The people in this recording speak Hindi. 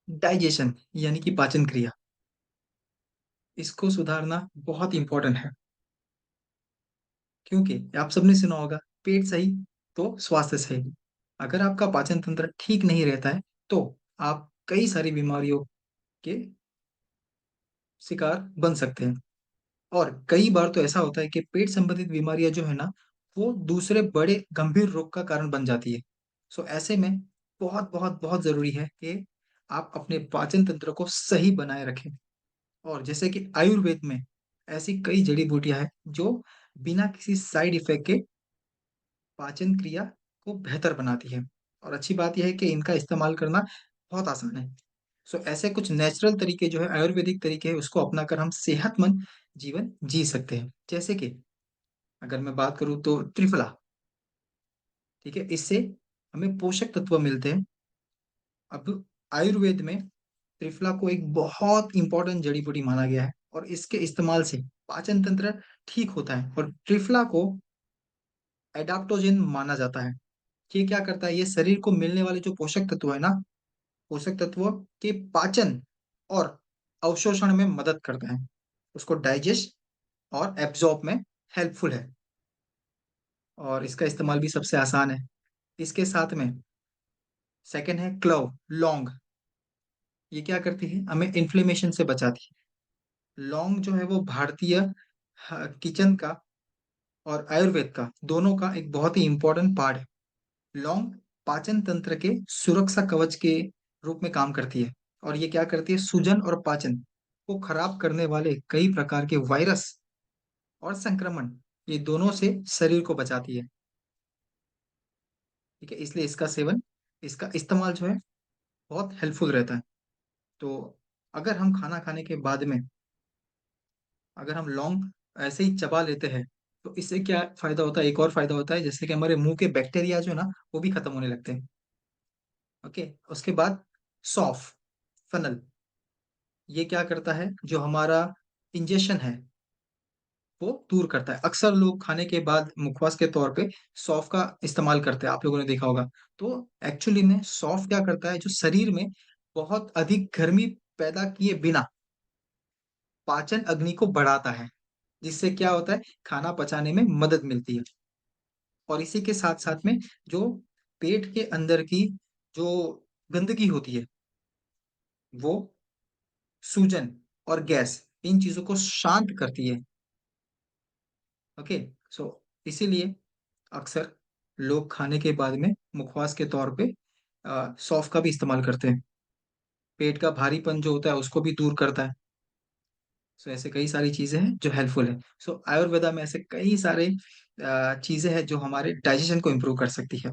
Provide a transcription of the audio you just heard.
डाइजेशन यानी कि पाचन क्रिया, इसको सुधारना बहुत इंपॉर्टेंट है। क्योंकि आप सबने सुना होगा, पेट सही तो स्वास्थ्य सही। अगर आपका पाचन तंत्र ठीक नहीं रहता है तो आप कई सारी बीमारियों के शिकार बन सकते हैं। और कई बार तो ऐसा होता है कि पेट संबंधित बीमारियां जो है ना, वो दूसरे बड़े गंभीर रोग का कारण बन जाती है। सो ऐसे में बहुत बहुत बहुत जरूरी है कि आप अपने पाचन तंत्र को सही बनाए रखें। और जैसे कि आयुर्वेद में ऐसी कई जड़ी बूटियां हैं जो बिना किसी साइड इफेक्ट के पाचन क्रिया को बेहतर बनाती है। और अच्छी बात यह है कि इनका इस्तेमाल करना बहुत आसान है। सो ऐसे कुछ नेचुरल तरीके जो है, आयुर्वेदिक तरीके हैं, उसको अपनाकर हम सेहतमंद जीवन जी सकते हैं। जैसे कि अगर मैं बात करूँ तो त्रिफला, ठीक है, इससे हमें पोषक तत्व मिलते हैं। अब आयुर्वेद में त्रिफला को एक बहुत इंपॉर्टेंट जड़ी बूटी माना गया है और इसके इस्तेमाल से पाचन तंत्र ठीक होता है। और त्रिफला को एडाप्टोजन माना जाता है। ये क्या करता है, ये शरीर को मिलने वाले जो पोषक तत्व है ना, पोषक तत्वों के पाचन और अवशोषण में मदद करता है, उसको डाइजेस्ट और एब्जॉर्ब में हेल्पफुल है। और इसका इस्तेमाल भी सबसे आसान है। इसके साथ में सेकंड है क्लव, लौंग। ये क्या करती है, हमें इन्फ्लेमेशन से बचाती है। लौंग जो है वो भारतीय किचन का और आयुर्वेद का दोनों का एक बहुत ही इंपॉर्टेंट पार्ट है। लौंग पाचन तंत्र के सुरक्षा कवच के रूप में काम करती है। और ये क्या करती है, सूजन और पाचन को खराब करने वाले कई प्रकार के वायरस और संक्रमण, ये दोनों से शरीर को बचाती है। ठीक है, इसलिए इसका सेवन, इसका इस्तेमाल जो है बहुत हेल्पफुल रहता है। तो अगर हम खाना खाने के बाद में अगर हम लौंग ऐसे ही चबा लेते हैं तो इससे क्या फायदा होता है, एक और फायदा होता है, जैसे कि हमारे मुंह के बैक्टीरिया जो है ना, वो भी खत्म होने लगते हैं। ओके, उसके बाद सौफ, फनल, ये क्या करता है, जो हमारा इंजेक्शन है वो दूर करता है। अक्सर लोग खाने के बाद मुखवास के तौर पे सौंफ का इस्तेमाल करते हैं, आप लोगों ने देखा होगा। तो एक्चुअली में सौंफ क्या करता है, जो शरीर में बहुत अधिक गर्मी पैदा किए बिना पाचन अग्नि को बढ़ाता है, जिससे क्या होता है, खाना पचाने में मदद मिलती है। और इसी के साथ साथ में जो पेट के अंदर की जो गंदगी होती है, वो सूजन और गैस, इन चीजों को शांत करती है। ओके, सो इसीलिए अक्सर लोग खाने के बाद में मुखवास के तौर पे सौंफ का भी इस्तेमाल करते हैं। पेट का भारीपन जो होता है उसको भी दूर करता है। सो ऐसे कई सारी चीजें हैं जो हेल्पफुल है। सो आयुर्वेदा में ऐसे कई सारे चीजें हैं जो हमारे डाइजेशन को इम्प्रूव कर सकती है।